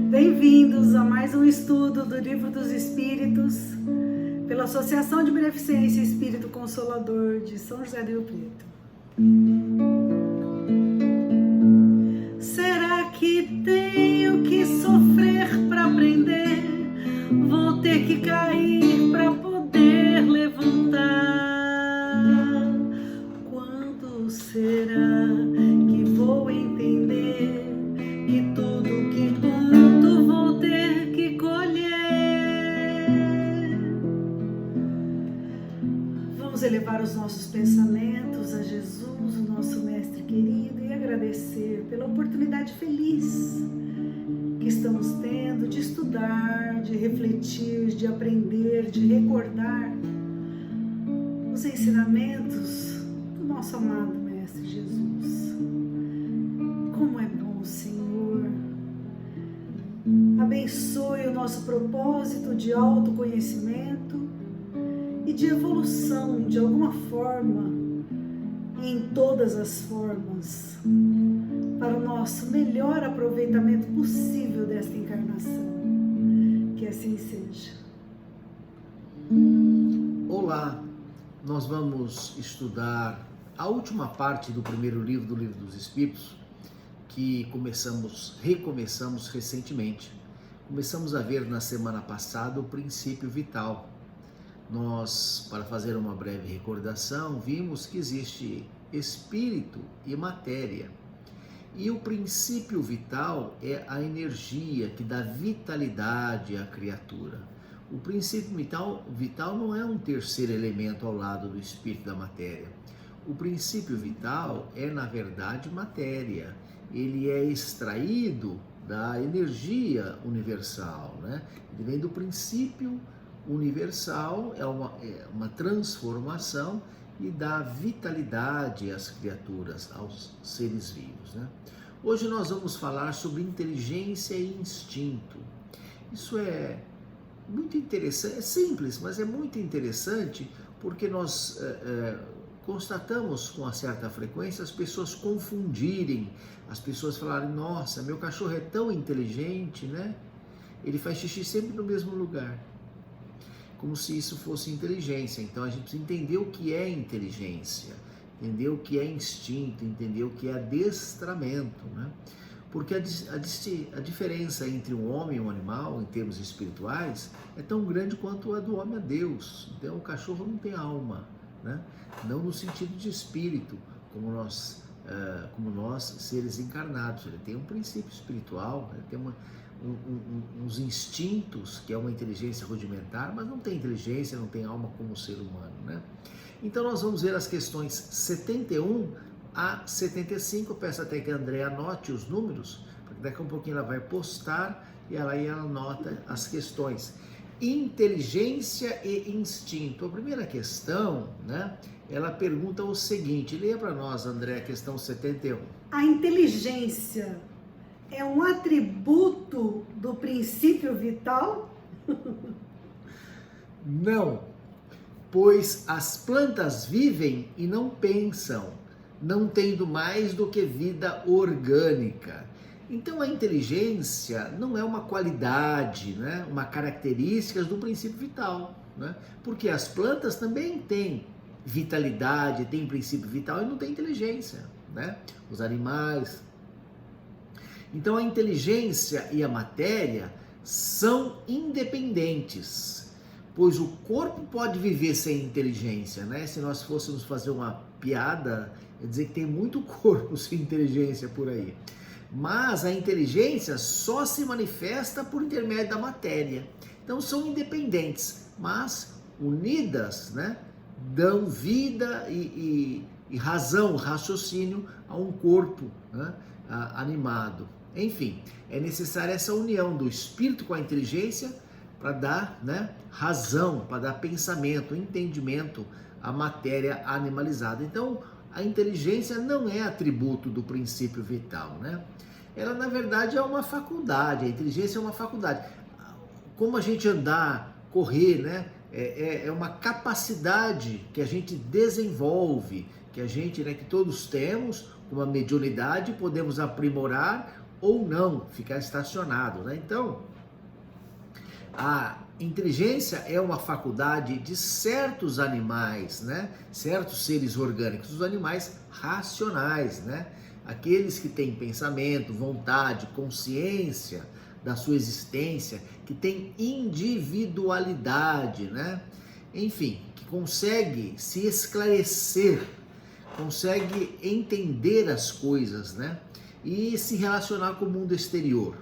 Bem-vindos a mais um estudo do Livro dos Espíritos, pela Associação de Beneficência Espírito Consolador de São José do Rio Preto. Será que tenho que sofrer para aprender? Vou ter que cair para poder levantar. Quando será que vou entender que tudo que planto vou ter que colher? Vamos elevar os nossos pensamentos a Jesus, o nosso Mestre querido, e agradecer pela oportunidade feliz que estamos tendo de estudar, de refletir, de aprender, de recordar os ensinamentos do nosso amado Mestre Jesus. Como é bom, Senhor. Abençoe o nosso propósito de autoconhecimento e de evolução de alguma forma, em todas as formas, para o nosso melhor aproveitamento possível desta encarnação. Que assim seja. Olá, nós vamos estudar a última parte do primeiro livro do Livro dos Espíritos, que recomeçamos recentemente. Começamos a ver na semana passada o princípio vital. Nós, para fazer uma breve recordação, vimos que existe espírito e matéria. E o princípio vital é a energia que dá vitalidade à criatura. O princípio vital não é um terceiro elemento ao lado do espírito da matéria. O princípio vital é, na verdade, matéria. Ele é extraído da energia universal, né? Ele vem do princípio universal, é uma transformação e dá vitalidade às criaturas, aos seres vivos, né? Hoje nós vamos falar sobre inteligência e instinto. Isso é muito interessante, é simples, mas é muito interessante porque nós constatamos com uma certa frequência as pessoas confundirem, as pessoas falarem: nossa, meu cachorro é tão inteligente, né? Ele faz xixi sempre no mesmo lugar. Como se isso fosse inteligência. Então a gente precisa entender o que é inteligência, entender o que é instinto, entender o que é adestramento, né? Porque a diferença entre um homem e um animal, em termos espirituais, é tão grande quanto a do homem a Deus. Então o cachorro não tem alma, né? Não no sentido de espírito, como nós seres encarnados. Ele tem um princípio espiritual, ele tem uns instintos, que é uma inteligência rudimentar, mas não tem inteligência, não tem alma como ser humano, né? Então nós vamos ver as questões 71 a 75, eu peço até que a André anote os números, porque daqui a um pouquinho ela vai postar e ela anota as questões. Inteligência e instinto. A primeira questão, né, ela pergunta o seguinte, leia para nós, André, a questão 71. A inteligência é um atributo do princípio vital? Não, pois as plantas vivem e não pensam, não tendo mais do que vida orgânica. Então a inteligência não é uma qualidade, né, uma característica do princípio vital, né? Porque as plantas também têm vitalidade, têm princípio vital e não têm inteligência, né? Os animais. Então a inteligência e a matéria são independentes, pois o corpo pode viver sem inteligência, né? Se nós fôssemos fazer uma piada, ia dizer que tem muito corpo sem inteligência por aí. Mas a inteligência só se manifesta por intermédio da matéria. Então são independentes, mas unidas, né? Dão vida e razão, raciocínio a um corpo, né, animado. Enfim, é necessária essa união do espírito com a inteligência para dar, né, razão, para dar pensamento, entendimento à matéria animalizada. Então, a inteligência não é atributo do princípio vital, né? Ela, na verdade, é uma faculdade, a inteligência é uma faculdade. Como a gente andar, correr, né? É uma capacidade que a gente desenvolve, que a gente, né, que todos temos, com uma mediunidade, podemos aprimorar ou não, ficar estacionado, né? Então, a inteligência é uma faculdade de certos animais, né? Certos seres orgânicos, os animais racionais, né? Aqueles que têm pensamento, vontade, consciência da sua existência, que têm individualidade, né? Enfim, que consegue se esclarecer, consegue entender as coisas, né? E se relacionar com o mundo exterior.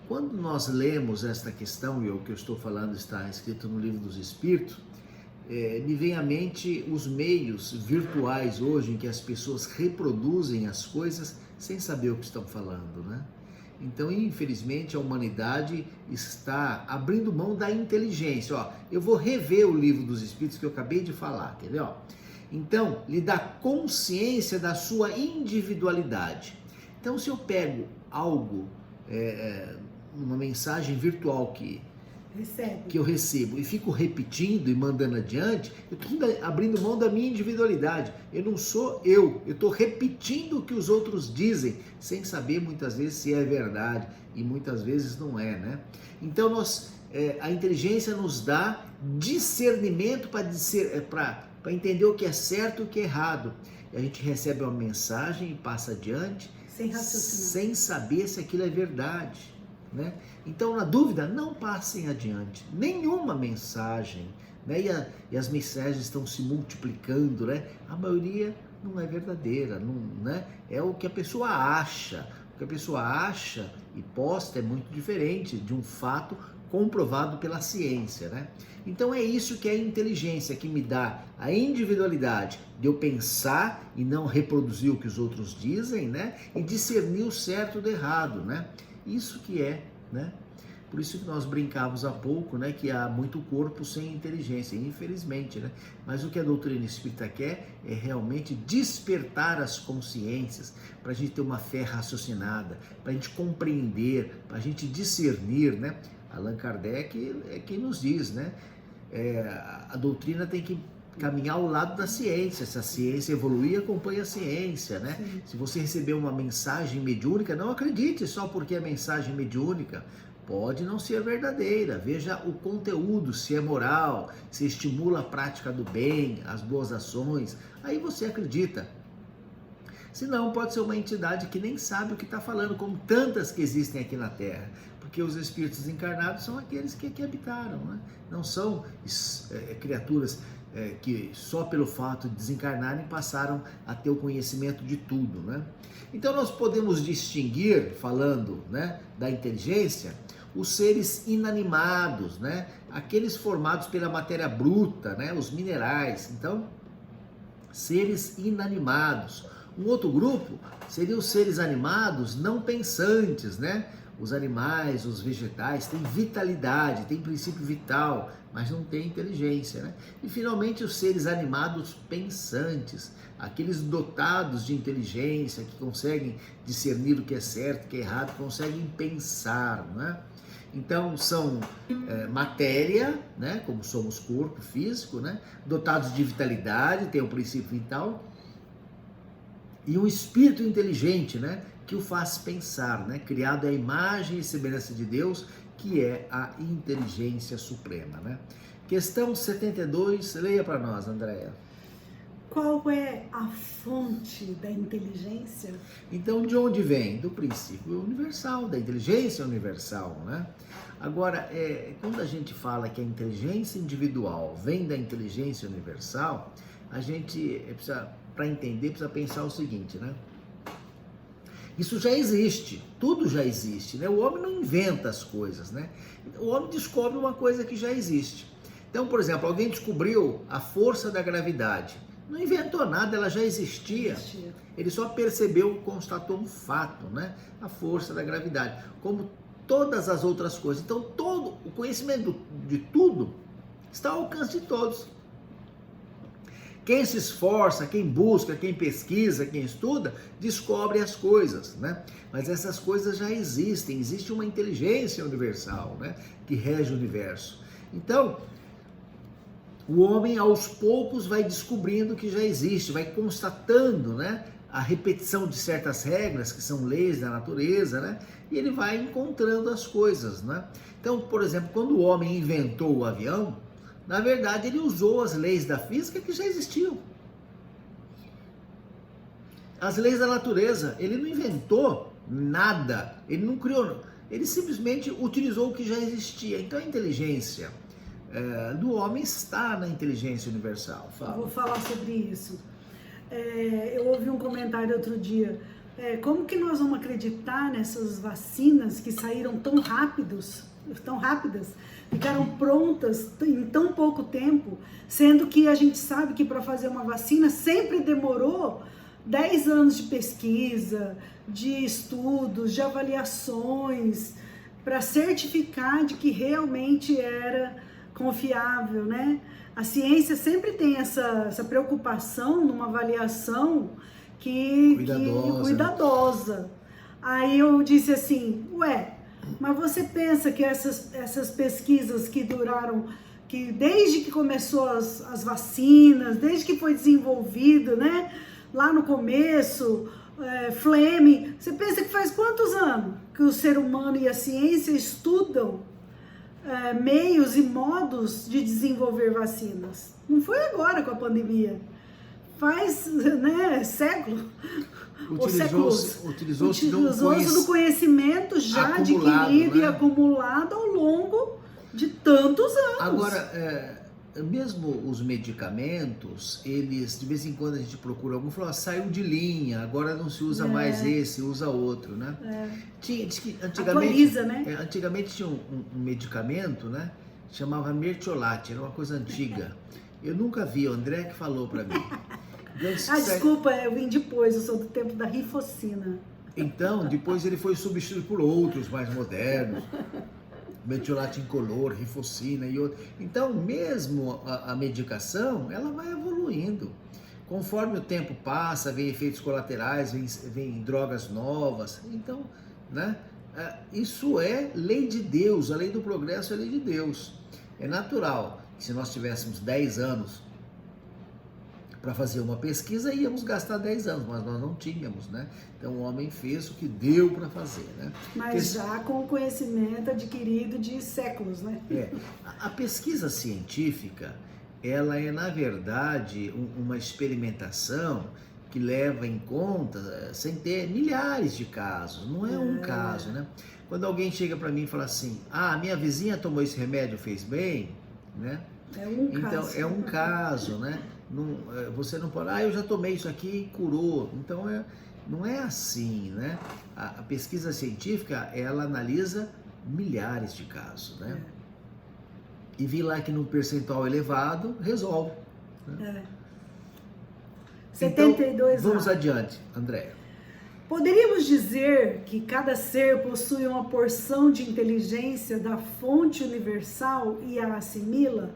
Quando nós lemos esta questão, e o que eu estou falando está escrito no Livro dos Espíritos, me vem à mente os meios virtuais hoje em que as pessoas reproduzem as coisas sem saber o que estão falando, né? Então, infelizmente, a humanidade está abrindo mão da inteligência. Ó, eu vou rever o Livro dos Espíritos que eu acabei de falar, quer ver? Ó? Então, lhe dá consciência da sua individualidade. Então, se eu pego algo, uma mensagem virtual que eu recebo e fico repetindo e mandando adiante, eu estou abrindo mão da minha individualidade. Eu não sou eu estou repetindo o que os outros dizem, sem saber muitas vezes se é verdade, e muitas vezes não é, né? Então a inteligência nos dá discernimento para entender o que é certo e o que é errado. E a gente recebe uma mensagem e passa adiante, sem saber se aquilo é verdade, né? Então, na dúvida, não passem adiante nenhuma mensagem, né? E as mensagens estão se multiplicando, né? A maioria não é verdadeira, não, né? É o que a pessoa acha. O que a pessoa acha e posta é muito diferente de um fato comprovado pela ciência, né? Então é isso que é a inteligência, que me dá a individualidade de eu pensar e não reproduzir o que os outros dizem, né? E discernir o certo do errado, né? Isso que é, né? Por isso que nós brincávamos há pouco, né? Que há muito corpo sem inteligência, infelizmente, né? Mas o que a doutrina espírita quer é realmente despertar as consciências, para a gente ter uma fé raciocinada, para a gente compreender, para a gente discernir, né? Allan Kardec é quem nos diz, né? A doutrina tem que caminhar ao lado da ciência. Se a ciência evoluir, acompanha a ciência, né? Sim. Se você receber uma mensagem mediúnica, não acredite só porque é mensagem mediúnica. Pode não ser verdadeira. Veja o conteúdo, se é moral, se estimula a prática do bem, as boas ações. Aí você acredita. Senão pode ser uma entidade que nem sabe o que está falando, como tantas que existem aqui na Terra. Porque os espíritos encarnados são aqueles que aqui habitaram, né? Não são criaturas que só pelo fato de desencarnarem passaram a ter o conhecimento de tudo, né? Então nós podemos distinguir, falando, né, da inteligência, os seres inanimados, né? Aqueles formados pela matéria bruta, né? Os minerais. Então, seres inanimados. Um outro grupo seria os seres animados não pensantes, né? Os animais, os vegetais têm vitalidade, têm princípio vital, mas não têm inteligência, né? E finalmente os seres animados pensantes, aqueles dotados de inteligência, que conseguem discernir o que é certo, o que é errado, conseguem pensar, né? Então são matéria, né? Como somos corpo físico, né? Dotados de vitalidade, têm o princípio vital, e um espírito inteligente, né? Que o faz pensar, né? Criado à imagem e semelhança de Deus, que é a inteligência suprema, né? Questão 72, leia para nós, Andréia. Qual é a fonte da inteligência? Então, de onde vem? Do princípio universal, da inteligência universal, né? Agora, quando a gente fala que a inteligência individual vem da inteligência universal, a gente precisa, para entender, precisa pensar o seguinte, né? Isso já existe, tudo já existe, né? O homem não inventa as coisas, né? O homem descobre uma coisa que já existe. Então, por exemplo, alguém descobriu a força da gravidade. Não inventou nada, ela já existia. Ele só percebeu, constatou um fato, né? A força da gravidade. Como todas as outras coisas. Então, todo o conhecimento de tudo está ao alcance de todos. Quem se esforça, quem busca, quem pesquisa, quem estuda, descobre as coisas, né? Mas essas coisas já existem, existe uma inteligência universal, né? Que rege o universo. Então, o homem aos poucos vai descobrindo que já existe, vai constatando, né? a repetição de certas regras, que são leis da natureza, né? E ele vai encontrando as coisas, né? Então, por exemplo, quando o homem inventou o avião, na verdade ele usou as leis da física que já existiam. As leis da natureza, ele não inventou nada, ele não criou, ele simplesmente utilizou o que já existia. Então a inteligência do homem está na inteligência universal. Eu vou falar sobre isso. Eu ouvi um comentário outro dia, como que nós vamos acreditar nessas vacinas que saíram tão rápidas, ficaram prontas em tão pouco tempo, sendo que a gente sabe que para fazer uma vacina sempre demorou 10 anos de pesquisa, de estudos, de avaliações, para certificar de que realmente era confiável, né? A ciência sempre tem essa preocupação numa avaliação cuidadosa. Aí eu disse assim, mas você pensa que essas pesquisas que duraram, que desde que começou as vacinas, desde que foi desenvolvido, né? Lá no começo, Fleming, você pensa que faz quantos anos que o ser humano e a ciência estudam meios e modos de desenvolver vacinas? Não foi agora com a pandemia, faz, né, século. Utilizou-se do conhecimento já adquirido, né? E acumulado ao longo de tantos anos. Agora, mesmo os medicamentos, eles, de vez em quando a gente procura algum, fala, saiu de linha, agora não se usa mais esse, usa outro, né? Diz que antigamente, atualiza, né? Antigamente tinha um medicamento, né? Chamava mertiolate, era uma coisa antiga. Eu nunca vi, o André que falou para mim. Desculpa, eu vim depois, eu sou do tempo da rifocina. Então, depois ele foi substituído por outros mais modernos. Metiolate incolor, rifocina e outro. Então, mesmo a medicação, ela vai evoluindo. Conforme o tempo passa, vem efeitos colaterais, vem drogas novas. Então, né? Isso é lei de Deus, a lei do progresso é lei de Deus. É natural que se nós tivéssemos 10 anos para fazer uma pesquisa, íamos gastar 10 anos, mas nós não tínhamos, né? Então o homem fez o que deu para fazer, né? Mas já com o conhecimento adquirido de séculos, né? A pesquisa científica, ela é na verdade uma experimentação que leva em conta, sem ter milhares de casos, não é um caso, né? Quando alguém chega para mim e fala assim, minha vizinha tomou esse remédio, fez bem, né? Então é um caso, né? Não, você não pode, eu já tomei isso aqui e curou. Então não é assim, né? A pesquisa científica, ela analisa milhares de casos, né? E vi lá que num percentual elevado, resolve. Né? 72 então, vamos adiante, Andréia. Poderíamos dizer que cada ser possui uma porção de inteligência da fonte universal e a assimila,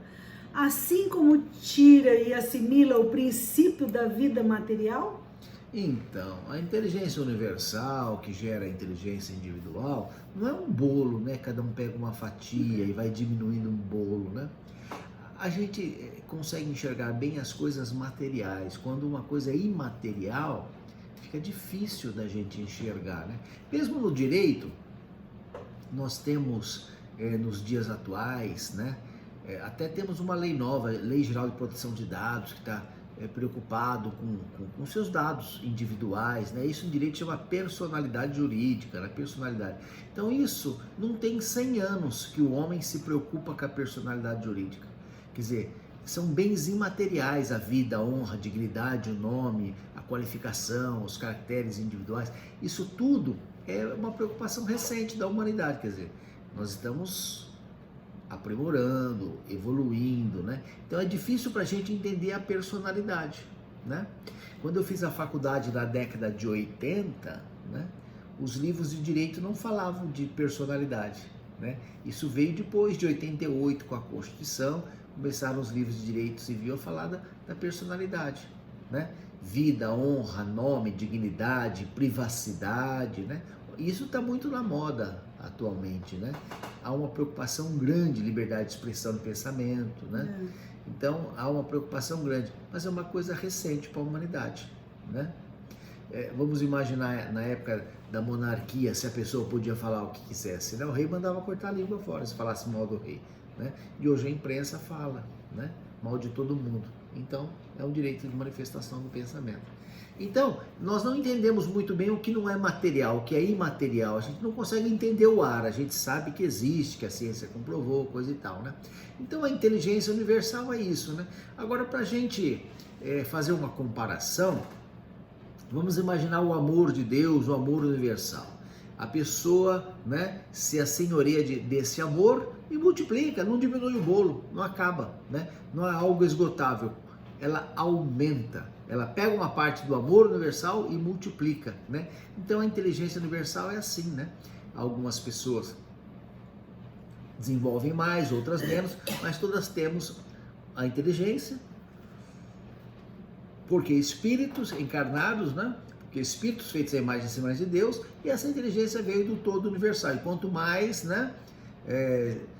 assim como tira e assimila o princípio da vida material? Então, a inteligência universal, que gera a inteligência individual, não é um bolo, né? Cada um pega uma fatia e vai diminuindo um bolo, né? A gente consegue enxergar bem as coisas materiais. Quando uma coisa é imaterial, fica difícil da gente enxergar, né? Mesmo no direito, nós temos, nos dias atuais, né? Até temos uma lei nova, Lei Geral de Proteção de Dados, que está preocupado com seus dados individuais, né? Isso em direito chama personalidade jurídica, né? Personalidade. Então isso não tem 100 anos que o homem se preocupa com a personalidade jurídica. Quer dizer, são bens imateriais, a vida, a honra, a dignidade, o nome, a qualificação, os caracteres individuais. Isso tudo é uma preocupação recente da humanidade, quer dizer, nós estamos aprimorando, evoluindo, né? Então é difícil para a gente entender a personalidade, né? Quando eu fiz a faculdade na década de 80, né, os livros de direito não falavam de personalidade, né? Isso veio depois de 88, com a Constituição, começaram os livros de direito civil a falar da personalidade, né? Vida, honra, nome, dignidade, privacidade, né? Isso está muito na moda atualmente, né? Há uma preocupação grande, liberdade de expressão de pensamento, né? Então há uma preocupação grande, mas é uma coisa recente para a humanidade, né? Vamos imaginar na época da monarquia, se a pessoa podia falar o que quisesse, né? O rei mandava cortar a língua fora se falasse mal do rei, né? E hoje a imprensa fala, né? Mal de todo mundo. Então, é um direito de manifestação do pensamento. Então, nós não entendemos muito bem o que não é material, o que é imaterial. A gente não consegue entender o ar, a gente sabe que existe, que a ciência comprovou, coisa e tal, né? Então, a inteligência universal é isso, né? Agora, para a gente fazer uma comparação, vamos imaginar o amor de Deus, o amor universal. A pessoa, né, se assenhoreia desse amor e multiplica, não diminui o bolo, não acaba, né? Não é algo esgotável, ela aumenta. Ela pega uma parte do amor universal e multiplica, né? Então a inteligência universal é assim, né? Algumas pessoas desenvolvem mais, outras menos, mas todas temos a inteligência, porque espíritos encarnados, né? Porque espíritos feitos à imagem e semelhança de Deus, e essa inteligência veio do todo universal. E quanto mais, né,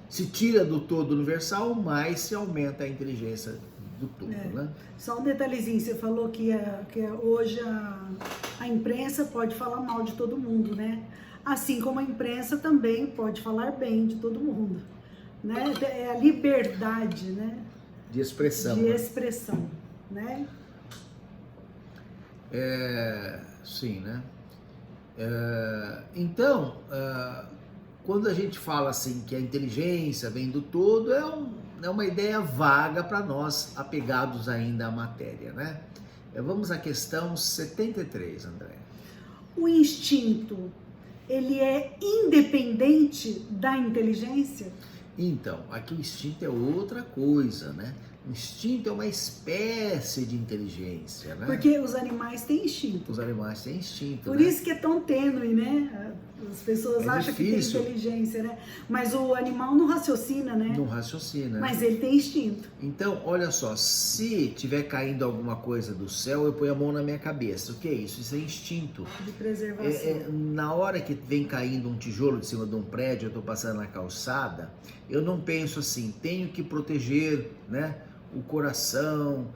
se tira do todo universal, mais se aumenta a inteligência do todo, né? Só um detalhezinho, você falou que hoje a imprensa pode falar mal de todo mundo, né? Assim como a imprensa também pode falar bem de todo mundo, né? É a liberdade, né? De expressão. De expressão, né? Sim, né? Então, quando a gente fala assim que a inteligência vem do todo, é uma ideia vaga para nós, apegados ainda à matéria, né? Vamos à questão 73, André. O instinto, ele é independente da inteligência? Então, aqui o instinto é outra coisa, né? O instinto é uma espécie de inteligência, né? Porque os animais têm instinto. Os animais têm instinto, Por né? isso que é tão tênue, né? As pessoas acham difícil. Que tem inteligência, né? Mas o animal não raciocina, né? Não raciocina. Mas ele tem instinto. Então, olha só, se tiver caindo alguma coisa do céu, eu ponho a mão na minha cabeça. O que é isso? Isso é instinto. De preservação. Na hora que vem caindo um tijolo de cima de um prédio, eu estou passando na calçada, eu não penso assim, tenho que proteger, né, o coração,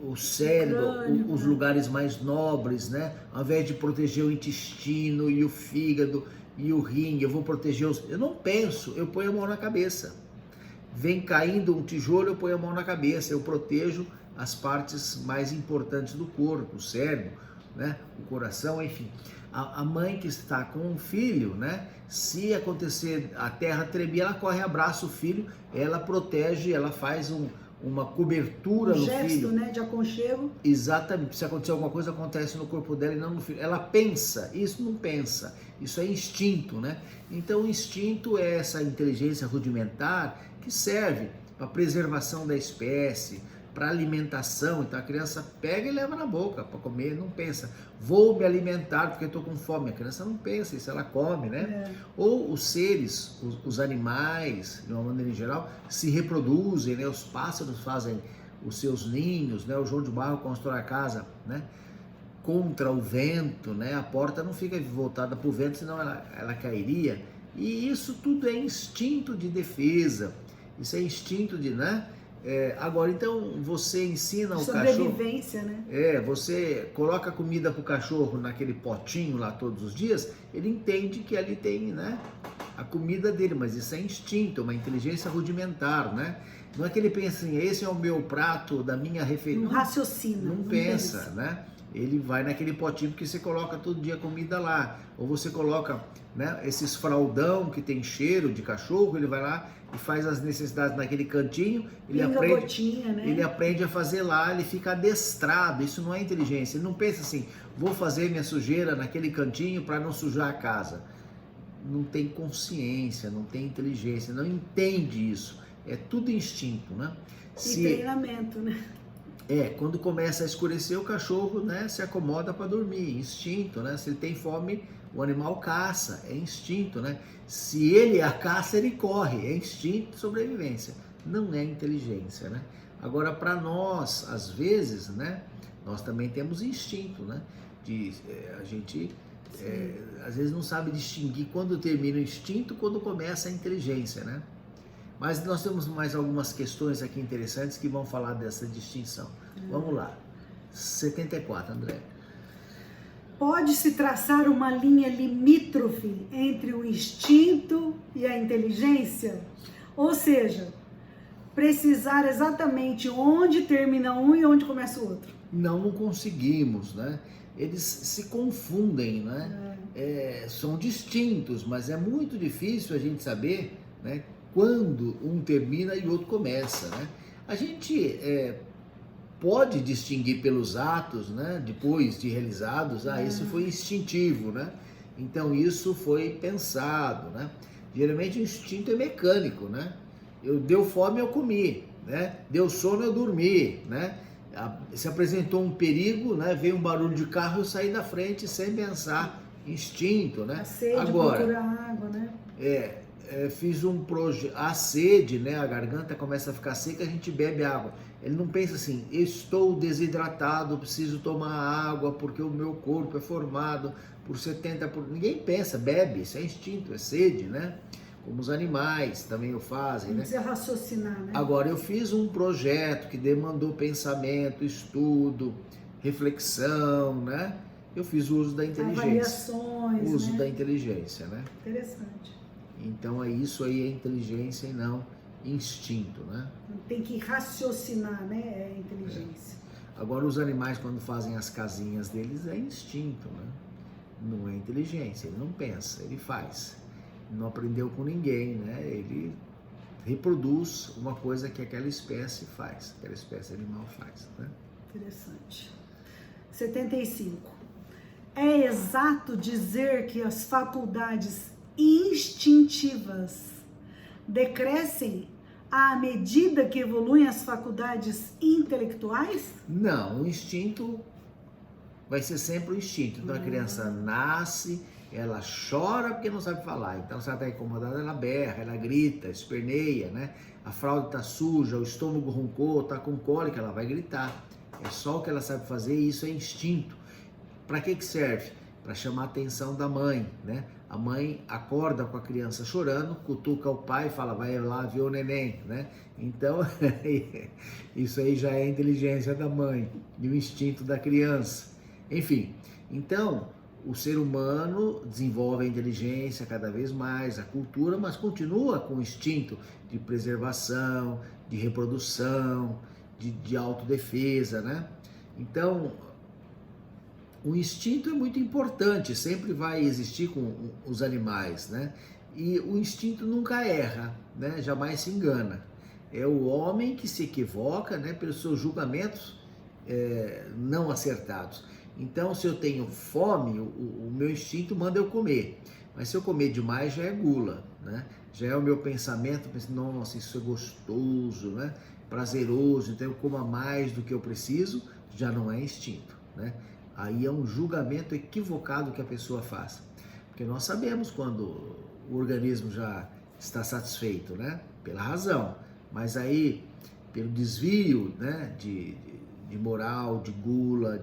o cérebro, os lugares mais nobres, né? Ao invés de proteger o intestino e o fígado e o rim, eu vou proteger os... Eu não penso, eu ponho a mão na cabeça. Vem caindo um tijolo, eu ponho a mão na cabeça, eu protejo as partes mais importantes do corpo, o cérebro, né? O coração, enfim. A mãe que está com o filho, né? Se acontecer a terra tremer, ela corre, abraça o filho, ela protege, ela faz uma cobertura no gesto, filho. Né, de aconchego. Exatamente. Se acontecer alguma coisa, acontece no corpo dela e não no filho. Ela pensa, isso não pensa. Isso é instinto, né? Então, o instinto é essa inteligência rudimentar que serve para preservação da espécie, para alimentação. Então, a criança pega e leva na boca para comer, não pensa. Vou me alimentar porque estou com fome. A criança não pensa, isso ela come, né? Ou os seres, os animais, de uma maneira em geral, se reproduzem, né? Os pássaros fazem os seus ninhos, né? O João de Barro constrói a casa, né? Contra o vento, né? A porta não fica voltada para o vento, senão ela cairia. E isso tudo é instinto de defesa. Isso é instinto de, né? Agora, então, você ensina o cachorro... Sobrevivência, né? Você coloca comida pro cachorro naquele potinho lá todos os dias, ele entende que ali tem, né, a comida dele, mas isso é instinto, uma inteligência rudimentar, né? Não é que ele pensa assim, esse é o meu prato da minha refeição. Não raciocina. Não pensa, né? Ele vai naquele potinho porque você coloca todo dia comida lá. Ou você coloca, né, esses fraldão que tem cheiro de cachorro, ele vai lá e faz as necessidades naquele cantinho, ele aprende a fazer lá, ele fica adestrado. Isso não é inteligência. Ele não pensa assim, vou fazer minha sujeira naquele cantinho para não sujar a casa. Não tem consciência, não tem inteligência, não entende isso. É tudo instinto, né? E treinamento, né? Quando começa a escurecer, o cachorro, né, se acomoda para dormir, instinto, né? Se ele tem fome, o animal caça, é instinto, né? Se ele a caça, ele corre, é instinto de sobrevivência, não é inteligência, né? Agora, para nós, às vezes, né, nós também temos instinto, né? A gente, às vezes, não sabe distinguir quando termina o instinto, quando começa a inteligência, né? Mas nós temos mais algumas questões aqui interessantes que vão falar dessa distinção. Vamos lá. 74, André. Pode-se traçar uma linha limítrofe entre o instinto e a inteligência? Ou seja, precisar exatamente onde termina um e onde começa o outro. Não conseguimos, né? Eles se confundem, né? São distintos, mas é muito difícil a gente saber, né, quando um termina e o outro começa, né? A gente pode distinguir pelos atos, né, depois de realizados, esse foi instintivo, né? Então isso foi pensado, né? Geralmente o instinto é mecânico, né? Deu fome, eu comi, né? Deu sono, eu dormi, né? Se apresentou um perigo, né? Veio um barulho de carro, eu saí da frente sem pensar, instinto, né? A sede, agora, procurar água, né? Fiz um projeto, a sede, né? A garganta começa a ficar seca, a gente bebe água. Ele não pensa assim, estou desidratado, preciso tomar água porque o meu corpo é formado por 70%. Ninguém pensa, bebe, isso é instinto, é sede, né? Como os animais também o fazem, Não né? precisa raciocinar, né? Agora, eu fiz um projeto que demandou pensamento, estudo, reflexão, né? Eu fiz o uso da inteligência. Avaliações, Uso né? da inteligência, né? Interessante. Então, isso aí é inteligência e não instinto, né? Tem que raciocinar, né? É inteligência. Agora, os animais, quando fazem as casinhas deles, é instinto, né? Não é inteligência, ele não pensa, ele faz. Não aprendeu com ninguém, né? Ele reproduz uma coisa que aquela espécie faz, aquela espécie animal faz, né? Interessante. 75. É exato dizer que as faculdades instintivas decrescem à medida que evoluem as faculdades intelectuais? Não, o instinto vai ser sempre o instinto. Então a criança nasce, ela chora porque não sabe falar. Então, se ela está incomodada, ela berra, ela grita, esperneia, né? A fralda está suja, o estômago roncou, está com cólica, ela vai gritar. É só o que ela sabe fazer e isso é instinto. Para que serve? Para chamar a atenção da mãe, né? A mãe acorda com a criança chorando, cutuca o pai e fala, vai lá ver o neném, né? Então, isso aí já é a inteligência da mãe e o instinto da criança. Enfim, então, o ser humano desenvolve a inteligência cada vez mais, a cultura, mas continua com o instinto de preservação, de reprodução, de autodefesa, né? Então, o instinto é muito importante, sempre vai existir com os animais, né? E o instinto nunca erra, né? Jamais se engana. É o homem que se equivoca, né? Pelos seus julgamentos não acertados. Então, se eu tenho fome, o meu instinto manda eu comer. Mas se eu comer demais, já é gula, né? Já é o meu pensamento, nossa, isso é gostoso, né? Prazeroso, então eu como mais do que eu preciso, já não é instinto, né? Aí é um julgamento equivocado que a pessoa faz. Porque nós sabemos quando o organismo já está satisfeito, né? Pela razão. Mas aí, pelo desvio, né? De moral, de gula,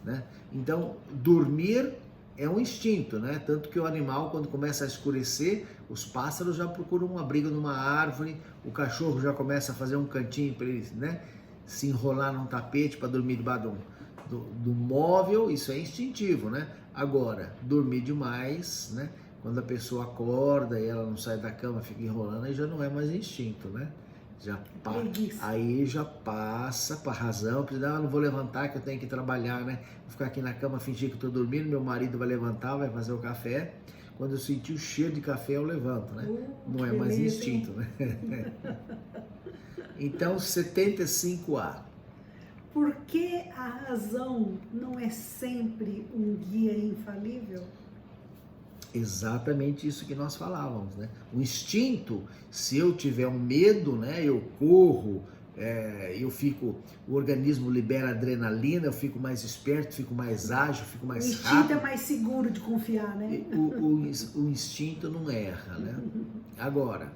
né? Então, dormir é um instinto, né? Tanto que o animal, quando começa a escurecer, os pássaros já procuram um abrigo numa árvore, o cachorro já começa a fazer um cantinho para ele, né? Se enrolar num tapete para dormir debaixo do móvel, isso é instintivo, né? Agora, dormir demais, né? Quando a pessoa acorda e ela não sai da cama, fica enrolando, aí já não é mais instinto, né? Aí já passa para a razão, porque não vou levantar que eu tenho que trabalhar, né? Vou ficar aqui na cama, fingir que estou dormindo, meu marido vai levantar, vai fazer o café. Quando eu sentir o cheiro de café, eu levanto, né? Não é mais instinto, né? Então, 75A. Por que a razão não é sempre um guia infalível? Exatamente isso que nós falávamos, né? O instinto, se eu tiver um medo, né? Eu corro, o organismo libera adrenalina, eu fico mais esperto, fico mais ágil, fico mais rápido. O instinto é mais seguro de confiar, né? O instinto não erra, né? Agora,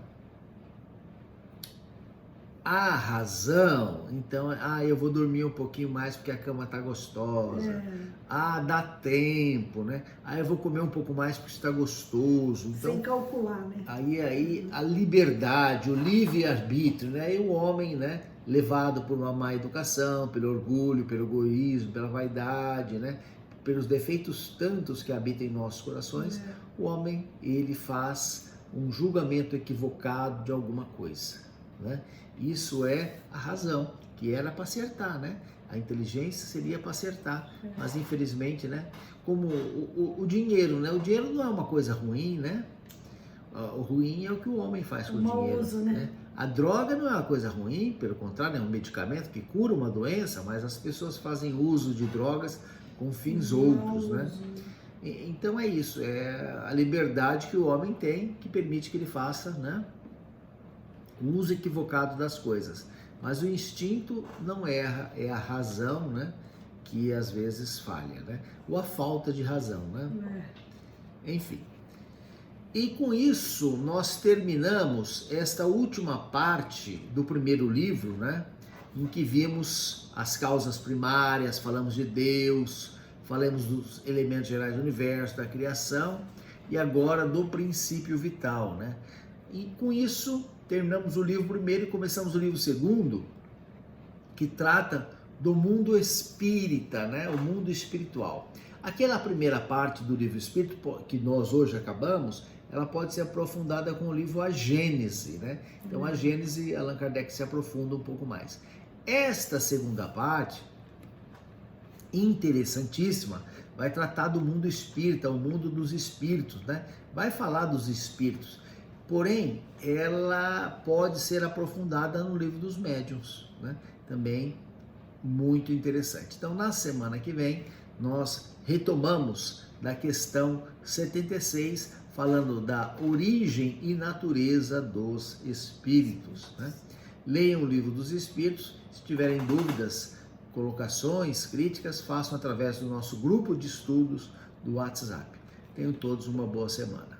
a razão, então, eu vou dormir um pouquinho mais porque a cama tá gostosa. Dá tempo, né? Eu vou comer um pouco mais porque está gostoso. Então, sem calcular, né? Aí a liberdade, o livre-arbítrio, né? E o homem, né? Levado por uma má educação, pelo orgulho, pelo egoísmo, pela vaidade, né? pelos defeitos tantos que habitam em nossos corações, o homem, ele faz um julgamento equivocado de alguma coisa, né? Isso é a razão, que era para acertar, né? A inteligência seria para acertar, mas infelizmente, né? Como o dinheiro, né? O dinheiro não é uma coisa ruim, né? O ruim é o que o homem faz com o dinheiro. Uso, né? A droga não é uma coisa ruim, pelo contrário, é um medicamento que cura uma doença, mas as pessoas fazem uso de drogas com fins outros, né? Então é isso, é a liberdade que o homem tem que permite que ele faça, né, o uso equivocado das coisas. Mas o instinto não erra, é a razão, né, que às vezes falha, né? Ou a falta de razão, né? Enfim. E com isso nós terminamos esta última parte do primeiro livro, né, em que vimos as causas primárias, falamos de Deus, falamos dos elementos gerais do universo, da criação e agora do princípio vital, né? E com isso terminamos o livro primeiro e começamos o livro segundo, que trata do mundo espírita, né? O mundo espiritual. Aquela primeira parte do livro Espírito, que nós hoje acabamos, ela pode ser aprofundada com o livro A Gênese, né? Então a Gênese, Allan Kardec se aprofunda um pouco mais. Esta segunda parte, interessantíssima, vai tratar do mundo espírita, o mundo dos espíritos, né? Vai falar dos espíritos, porém ela pode ser aprofundada no livro dos médiuns, né? Também muito interessante. Então na semana que vem nós retomamos da questão 76, falando da origem e natureza dos espíritos, né? Leiam o livro dos espíritos, se tiverem dúvidas, colocações, críticas, façam através do nosso grupo de estudos do WhatsApp. Tenham todos uma boa semana.